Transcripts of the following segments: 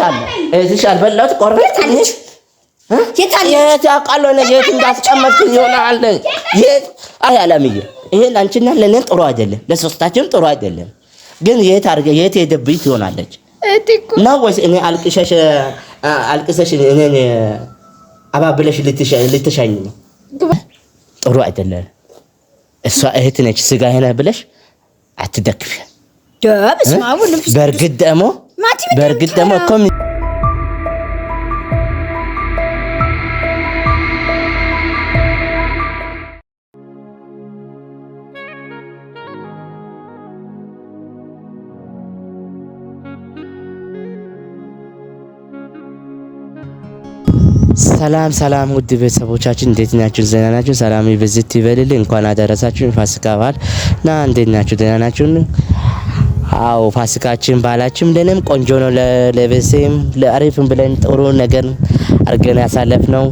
ታለ እዚህ አልበላሁት ቆርቤት አለች የታቃሎ ነው የት እንዳስቀመጥኩ ይሆናል የት አያለምዬ ይሄን አንቺና ለኔ ጥሩ አይደለም ለሶስታችን ጥሩ አይደለም ግን የት አርገ የት ሄደብኝ ይሆናለች ነው ወይስ እኔ አልቅሰሽ እኔ አባብለሽ ልትሻኝ ነው ጥሩ አይደለም እሷ እህት ነች ስጋ ሄና ብለሽ አትደክፊ ደብስማው ልብስ በርግጥ ደሞ ኮም ሰላም ውድ ቤተሰቦቻችን እንዴት ናችሁ? ደህና ናችሁ? ሰላም ይብዛት ይበልልኝ። እንኳን አደረሳችሁ ፋሲካ በዓል እና እንዴት ናችሁ? ደህና ናችሁ? አዎ ፋሲካችን በዓላችን ለኔም ቆንጆ ነው ለቤተሰብም ለአሪፍም ብለን ጥሩ ነገር አርገን ያሳለፍነው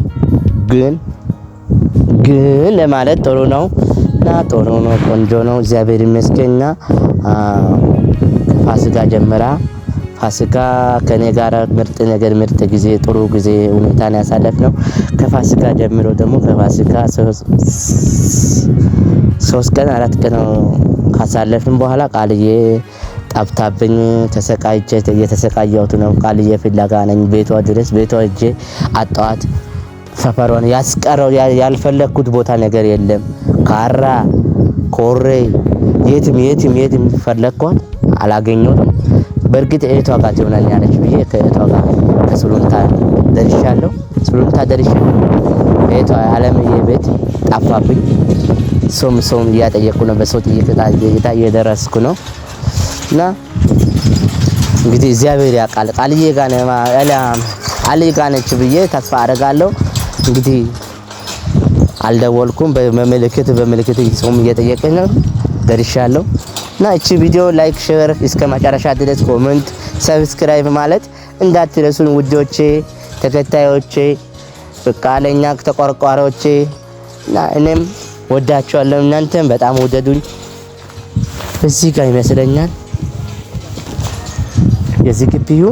ግን ለማለት ጥሩ ነው እና ጥሩ ነው ቆንጆ ነው እግዚአብሔር ይመስገንና ፋሲካ ጀመራ ፋሲካ ከኔ ጋር ምርጥ ጊዜ ጥሩ ጊዜ ሁኔታን ያሳለፍነው ከፋሲካ ጀምሮ ደግሞ ከፋሲካ 3 ቀን 4 ቀን ካሳለፍን በኋላ ቃልዬ ጣብታብኝ ተሰቃይቼ እየተሰቃየሁት ነው ቃልዬ ፍላጋ ነኝ ቤቷ እጄ አጣዋት ሰፈሯን ያስቀረው ያልፈለኩት ቦታ ነገር የለም ካራ ኮሬ የትም ፈለኳት አላገኘሁትም በርግጥ እህቷ ጋር ትሆናለች ብዬ ከእህቷ ጋር ከሱሉንታ ደርሻለሁ እህቷ አለምዬ ቤት ጣፋብኝ ሶም እያጠየቁ ነው በሶት እየደረስኩ ነው እና እንግዲህ እግዚአብሔር ያውቃል ቃልዬ ጋር ነው አልይ ጋር ነች ብዬ ተስፋ አደርጋለሁ እንግዲህ አልደወልኩም በመልእክት ሶም እየጠየቀኝ ነው ደርሻለሁ እና እቺ ቪዲዮ ላይክ ሼር እስከ መጨረሻ ድረስ ኮሜንት ሰብስክራይብ ማለት እንዳትረሱን ውዶቼ ተከታዮቼ በቃለኛ ተቆርቋሪዎቼ እና እኔም ወዳችኋለሁ እናንተም በጣም ወደዱኝ እዚህ ጋር ይመስለኛል የዚህ ግቢው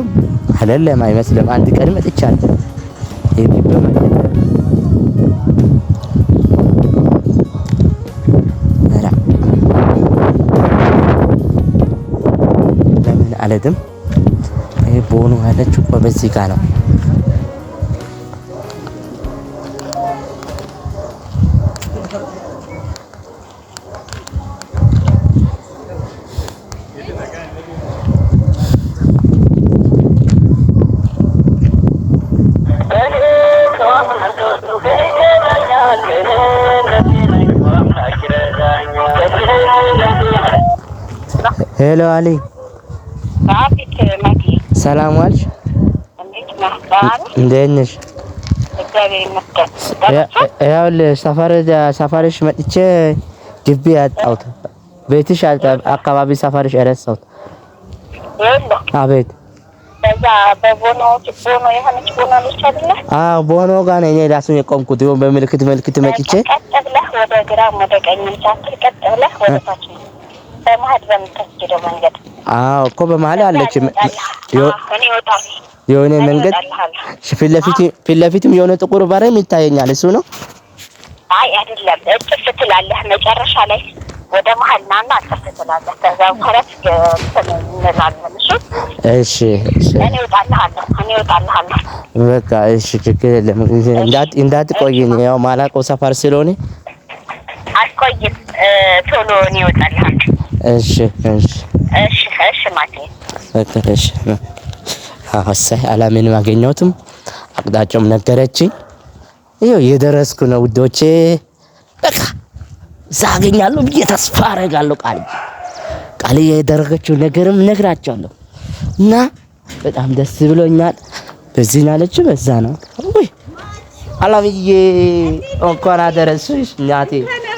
አይደለም አይመስልም አንድ ቀን መጥቻለሁ የግቢው አለድም ይሄ ቦኑ ያለችው በዚህ ጋር ነው ሄሎ አሊ ሰላም ዋልሽ እንዴት ነሽ እግዚአብሔር ይመስገን ያውልሽ ሰፈርሽ መጥቼ ግቢ አጣሁት ቤትሽ አካባቢ ሰፈርሽ ረሳሁት አቤት በዛ ቦኖ የሆነች አይደለ አዎ ቦኖ ጋር ነኝ ራሱን የቆምኩት ይሁን በምልክት መጥቼ ቀጥብለህ ወደ ግራ ወደ ቀኝ ሳትል ቀጥብለህ ወደ ታች በመሀል በምትስደው መንገድ አዎ እኮ በመሀል አለች የሆነ መንገድ ፊት ለፊትም የሆነ ጥቁር ባረም ይታየኛል እሱ ነው አይ አይደለም እጥፍ ትላለህ መጨረሻ ላይ ወደ መሀል ናና እጥፍ ትላለህ ከዛው ከረት እንላለን እሺ እኔ እወጣለሁ በቃ እሺ ችግር የለም እንዳትቆይኝ ያው ማላቆ ሰፈር ስለሆነ አትቆይም ቶሎ እኔ እወጣለሁ እሺ ማቲ እሺ አሰይ አላምን ማገኘውትም አቅጣጫውም ነገረችኝ ይሄው የደረስኩ ነው ውዶቼ በቃ ሳገኛለሁ ብዬ ተስፋ አደርጋለሁ ቃል የደረገችው ነገርም ነግራቸዋለሁ እና በጣም ደስ ብሎኛል በዚህ ናለች በዛ ነው ወይ አላምዬ እንኳን አደረስሽ እናቴ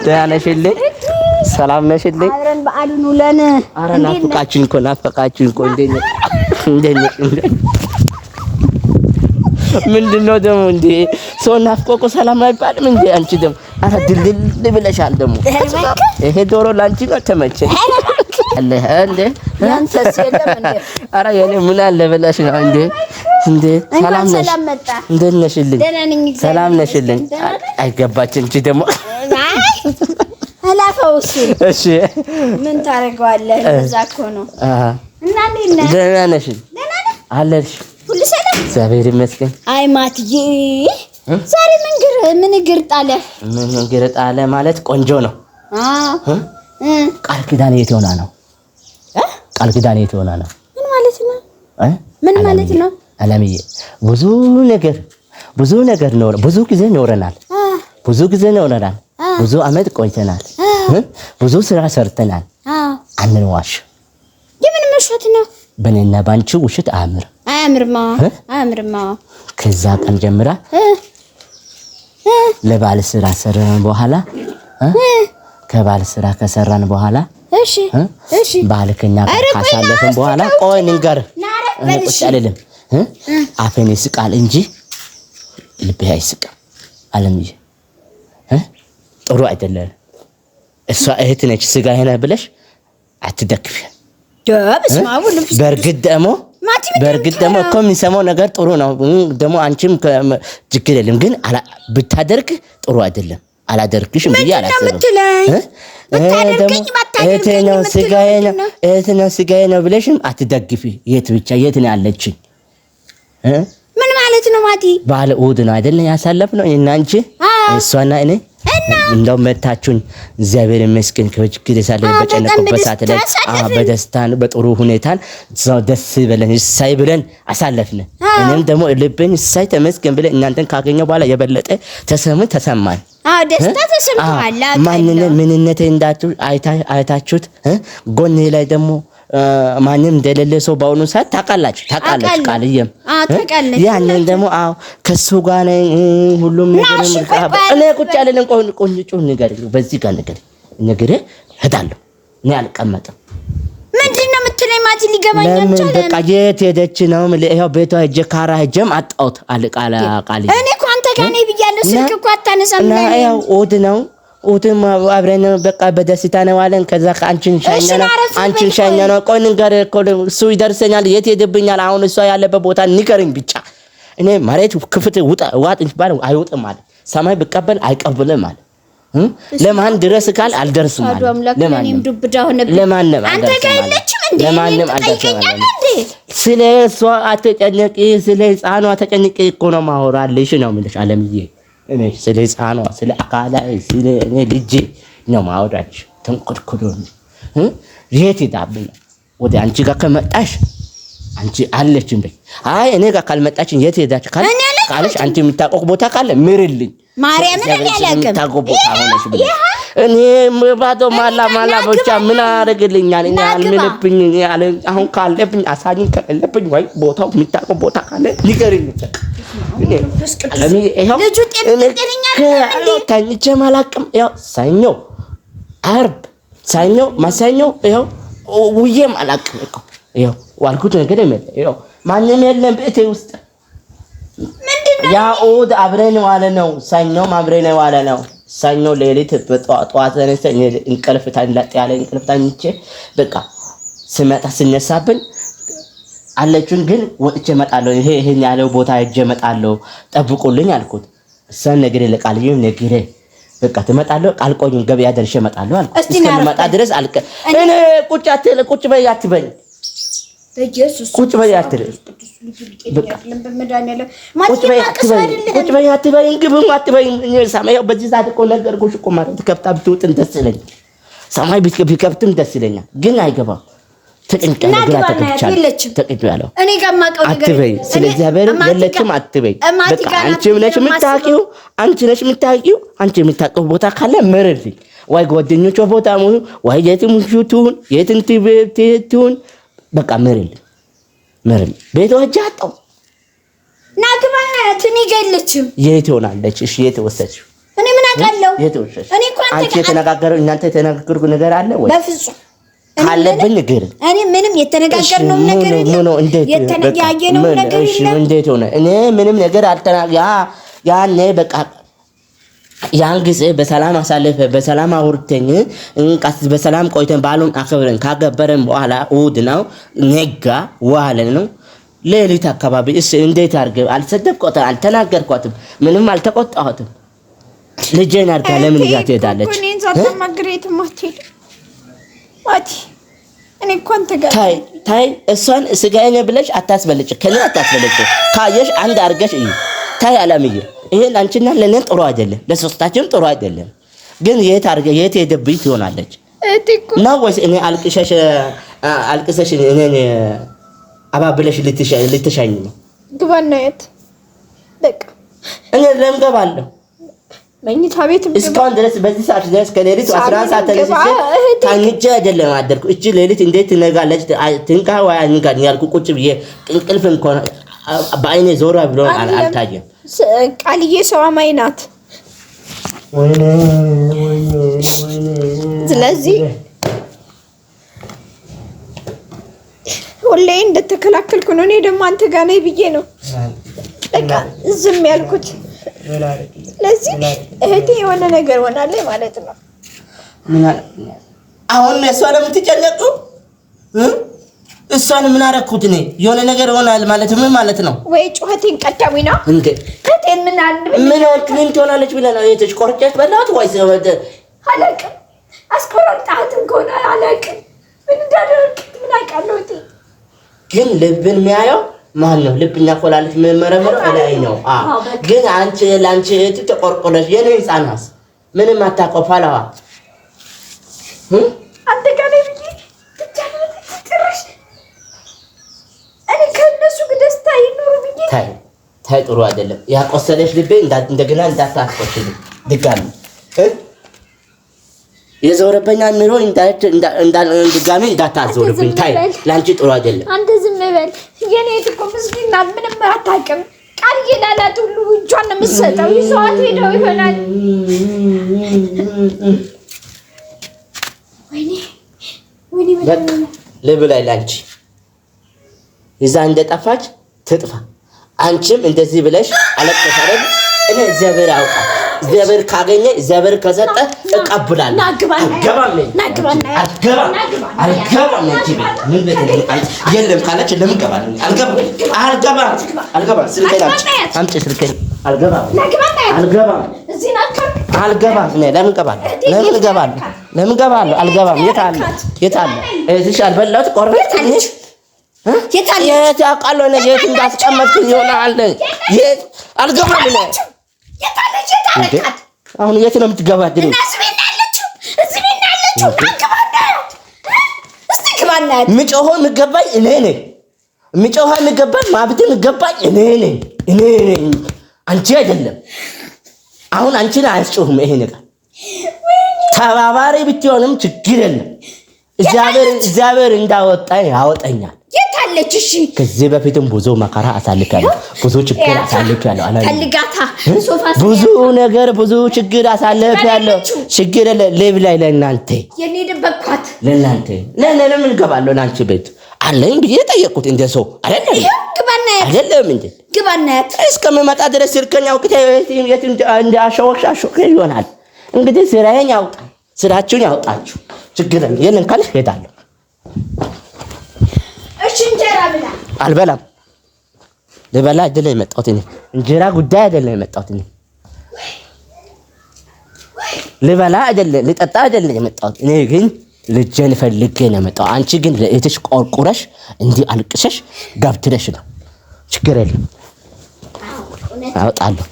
ደህና ነሽልኝ ሰላም ነሽልኝ አብረን በዓሉን ውለን ኧረ ናፍቃችሁኝ እኮ እንዴት ነሽ ምንድነው ደግሞ እንዴ ሰው ናፍቆ ሰላም አይባልም እንዴ አንቺ ደግሞ ኧረ ድልድል ብለሻል ደግሞ ይሄ ዶሮ ላንቺ ነው ተመቸኝ አለ እንዴ ያንተስ የለም እንዴ ኧረ የኔ ምን አለ ብለሽ ነው እንዴ እንዴ ሰላም መጣ እንዴት ነሽልኝ ሰላም ነሽልኝ አይገባችም እንጂ ደግሞ አላፈውስ እሺ ምን ታረጋዋለህ እዛ እኮ ነው እና ደህና ነሽ አለሽ ሁሉ ሰላም እግዚአብሔር ይመስገን አይ ማትዬ ዛሬ ምን ግር ጣለ ማለት ቆንጆ ነው ቃል ኪዳን የት ሆና ነው ቃል ኪዳን የት ሆና ነው ምን ማለት ነው አለምዬ ብዙ ነገር ነው ብዙ ጊዜ ኖረናል ብዙ አመት ቆይተናል ብዙ ስራ ሰርተናል አንዋሽ የምን መሽት ነው በእኔና ባንቺ ውሽት አያምርማ ከዛ ቀን ጀምራ ለባል ስራ ሰራን በኋላ ከባል ስራ ከሰራን በኋላ እሺ ባልከኛ ካሳለፈን በኋላ ቆይ ንገር ቁጭ አይደለም አፈን ይስቃል እንጂ ልብ አይስቅም አለምዬ ጥሩ አይደለም እሷ እህት ነች ስጋዬ ነህ ብለሽ አትደክፊ በርግጥ ደግሞ እኮ የሚሰማው ነገር ጥሩ ነው ደግሞ አንቺም ችግር የለም ግን ብታደርግ ጥሩ አይደለም አላደርግሽም ብዬ አላሰብም እህት ነው ስጋዬ ነው ብለሽም አትደግፊ የት ነው ያለችኝ ምን ማለት ነው ማቲ ባለ እሑድ ነው አይደል ያሳለፍነው እና አንቺ እሷና እኔ እንደው መታችሁን እግዚአብሔር ይመስገን ከችግር ሳለ በጨነቁበት ሰዓት ላይ በደስታን በጥሩ ሁኔታን ደስ ብለን እሳይ ብለን አሳለፍን እኔም ደግሞ ልብኝ እሳይ ተመስገን ብለን እናንተን ካገኘው በኋላ የበለጠ ተሰማኝ ደስታ ተሰምቷል ምንነቴ እንዳችሁ አይታችሁት ጎኔ ላይ ደግሞ ማንም እንደሌለ ሰው ባውኑ ሰዓት ታቃላችሁ ቃልየም ያንን ደግሞ ከሱ ጋር ነኝ ሁሉም ነገር እኔ ቁጭ ያለን ቆንጆ ነገር በዚህ ጋር ነገር ሄዳለሁ እኔ አልቀመጥም ምንድነው የምትለኝ ማቲ ሊገባኝ አንቻለ በቃ የት ሄደች ነው ይሄው ቤቷ ሄጄ ካራ ሄጀም አጣውት ቃል እኔ እኮ አንተ ጋር ነኝ ብያለሁ ስልክ እኮ አታነሳም እና ያው ኦድ ነው ኦድም አብረን በቃ በደስታ ነው አለን ከዛ አንቺን ሻኛ ነው ቆይ ንገር እኮ እሱ ይደርሰኛል የት ሄደብኛል አሁን እሷ ያለበት ቦታ ንገርኝ ብቻ እኔ መሬት ክፍት ዋጥ እንባል አይወጥም ማለት ሰማይ በቀበል አይቀበልም ማለት ለማን ድረስ ካል አልደርስም ማለት ለማንም አንተ ጋር የለችም እንዴ ለማንም አልደርስም ስለ እሷ አትጨነቂ ስለ ሕፃኗ ተጨነቂ እኮ ነው ማወራልሽ ነው የምልሽ አለምዬ እኔ ስለ ሕፃኗ ስለ አካላ ስለ እኔ ልጅ ነው ማወራች ተንቆድቆዶ የት ይዳብኝ ወደ አንቺ ጋር ከመጣሽ አንቺ አለች እንዴ አይ እኔ ጋር ካልመጣች የት ሄዳች ካለሽ አንቺ የምታቆቅ ቦታ ካለ ምርልኝ ማርያምን ያለቀም ታቆቦታ ሆነሽ ብለ እኔ ባዶ ማላ ብቻ ምን አረግልኛል እኔ አልምልብኝ ያለ አሁን ካለብኝ አሳኝ ከለብኝ ወይ ቦታው የምታቆቅ ቦታ ካለ ንገሪኝ እኔ አለሚ ይሄው ልጁ ጤነኛ ነው ታንቼ ማላቅም ያው ሳኞ ማሳኞ ይሄው ውዬም አላቅም እኮ ይሄው ዋልኩት ነገር ይሄው ማንንም የለም ቤቴ ውስጥ ምንድነው ያ ኦድ አብረን ዋለ ነው ሳኞም አብረን ዋለ ነው ሳኞ ሌሊት በጧት ተነስተኝ እንቅልፍ ታንላጥ ያለ እንቅልፍ ታንቼ በቃ ስመጣ ስነሳብን አለችን ግን ወጥቼ መጣለሁ ይሄን ያለው ቦታ ሄጄ መጣለሁ ጠብቁልኝ አልኩት እሷን ነገር ለቃልዬም ነግሬ በቃ ተመጣለሁ ቃልቆኝ ገበያ ደርሼ መጣለሁ አልኩት እስከመጣ ድረስ እኔ ቁጭ በይ አትበኝ በኢየሱስ ቁጭ በይ አትበኝ በቃ ቁጭ በይ አትበኝ ግብም አትበኝ ሰማይ በዚህ ሰዓት እኮ ነገርኩሽ እኮ ማለት ከፍታ ብትውጥን ደስ ይለኛል ሰማይ ቢከፍትም ደስ ይለኛል ግን አይገባም ተቀንቀና ግራ ተቀጥቻለሁ እኔ ጋር ማቀው ነገር አትበይ ስለዚህ አበረ የለችም አትበይ በቃ አንቺ ነሽ የምታውቂው አንቺ የምታውቀው ቦታ ካለ መረልኝ ወይ ጓደኞቿ ቦታ ሙሉ ወይ የትም ሹቱን የትን ትቤቱን በቃ መረልኝ ቤቷ ጃጣው ናግባና ትኒ ገለችም የት ሆናለች እሺ የት ወሰድሽ እኔ ምን አውቃለሁ የት ወሰድሽ እኔ እኮ አንተ ተነጋገረው እናንተ የተነጋገርኩ ነገር አለ ወይ በፍጹም ካለብኝ ነገር እኔ ምንም የተነጋገርነው ነገር የለም የተነጋገርነው ነገር የለም እንዴት ሆነ እኔ ምንም ነገር ያኔ በቃ ያን ጊዜ በሰላም አሳልፈ በሰላም አውርተኝ እንቃስ በሰላም ቆይተን ባሉን አከብረን ካገበረን በኋላ እሑድ ነው ነጋ ዋለ ነው ሌሊት አካባቢ እሺ እንዴት አድርገህ አልሰደብኳትም አልተናገርኳትም ምንም አልተቆጣኋትም ልጄን አድርጋ ለምን ይዛ ትሄዳለች እኔን ዛተማግሬት ማትሄድ ማቲ እኔ እኮ አንተ ጋር ታይ እሷን ስጋዬ ብለሽ አታስበልጭ ከኔ አታስበልጭ ካየሽ አንድ አድርገሽ እዩ ታይ አላምዬ ይሄን አንቺና ለኔ ጥሩ አይደለም ለሶስታችንም ጥሩ አይደለም ግን የት አድርገህ የት ሄደብኝ ትሆናለች ነው ወይስ እኔ አልቅሰሽ እኔ አባብለሽ ልትሻኝ ነው ግባና የት በቃ እኔ ለምን ገባለሁ መኝታ ቤት እስካሁን ድረስ በዚህ ሰዓት ድረስ ከሌሊቱ 11 ሰዓት ተነስቼ ታንጀ አይደለም አደርኩ እቺ ሌሊት እንዴት ትነጋለች ትንካ ወይ አንጋኝ ያልኩ ቁጭ ብዬ እንቅልፍ እንኳን በአይኔ ዞራ ብሎ አልታየም ቃልዬ ሰው አማኝ ናት ወይኔ ስለዚህ ሁሌ እንደተከላከልኩ ነው እኔ ደግሞ አንተ ጋር ነኝ ብዬ ነው በቃ ዝም ያልኩት ለዚህ እህቴ የሆነ ነገር ሆናለች ማለት ነው አሁን እሷ ለምን ትጨነቁ እሷን ምን አረኩት እኔ የሆነ ነገር ሆናል ማለት ምን ማለት ነው ወይ ጩኸቴን ቀዳሚ ነው እንዴ ከቴን ምን አለ ምን ትሆናለች ብለህ ነው የተሽ ቆርጨት በላት ወይስ አላውቅም አስቆርጣትም ከሆነ አላውቅም ምን እንዳደረግክ ምን አውቃለሁ ግን ልብን የሚያየው ማን ነው ልብኛ ኮላሊት መመረመረው ላይ ነው ግን አንቺ ላንቺ ተቆርቆለሽ የኔ ህፃናስ ምንም አታቆፋላዋ አንተ ጋር ላይ ብዬ ትጨርሽ እኔ ከነሱ ደስታ ይኖር ብዬ ታይ ጥሩ አይደለም ያቆሰለሽ ልቤ እንደገና እንዳታቆሽልኝ ድጋሚ የዞረበኛ ምሮ ድጋሚ እንዳታዞርብኝ ታይ ላንቺ ጥሩ አይደለም አንተ ዝም በል የኔ እኮ ምስኪና ምንም አታውቅም ቃል ይላላት ሁሉ እጇን ነው የምትሰጠው ይዘዋት ሄደው ይሆናል ወይኔ ልብላይ ላንቺ ይዛ እንደጠፋች ትጥፋ አንቺም እንደዚህ ብለሽ አለቀሰረብ እኔ እግዚአብሔር ያውቃል እግዚአብሔር ካገኘ እግዚአብሔር ከሰጠ እቀበላለሁ አልገባም ምን የለም ካለች ለምን ገባለሁ አልገባም ስልኬን አምጪ ስልኬን አልገባም ለምን ገባለሁ አልገባም የት አለ እዚህ አልበላሁት ቆርበት የት አውቃለሁ እኔ የት እንዳስቀመጥኩ ይሆናል የት አልገባም አሁን የት ነው የምትገባድኝ? ምጮሆ ምገባኝ እኔ ነኝ። ምጮሆ ምገባኝ ማብት ምገባኝ እኔ ነኝ አንቺ አይደለም። አሁን አንቺን አያስጮህም ይሄ ነገር ተባባሪ ብትሆንም ችግር የለም። እግዚአብሔር እንዳወጣኝ ያወጣኛል። የታለች እሺ ከዚህ በፊትም ብዙ መከራ አሳልፋለሁ ብዙ ችግር አሳልፋለሁ ፈልጋታ ሶፋ ብዙ ነገር ብዙ ችግር አሳልፋለሁ ችግር ለብ ላይ ለእናንተ የኔ ደበቅኳት ለእናንተ ለምን ገባለሁ ናንቺ ቤት አለኝ ብዬ ጠየቁት እንደ ሰው አይደለም እንዴ ግባናት እስከምመጣ ድረስ ስልከኛው የት እንደ አሸወሻሽው ይሆናል እንግዲህ ስራዬን ያውጣ ስራችሁን ያውጣችሁ ችግር የለም ካልሽ ሄዳለሁ እሺ እንጀራ ብላ አልበላም ልበላ አይደለም የመጣሁት እኔ እንጀራ ጉዳይ አይደለም የመጣሁት እኔ ልበላ አይደለም ልጠጣ አይደለም የመጣሁት እኔ ግን ልጄን ፈልጌ ነው የመጣሁት አንቺ ግን ለእህትሽ ቆርቁረሽ እንዲህ አልቅሰሽ ገብትለሽ ነው ችግር የለም አውጣለሁ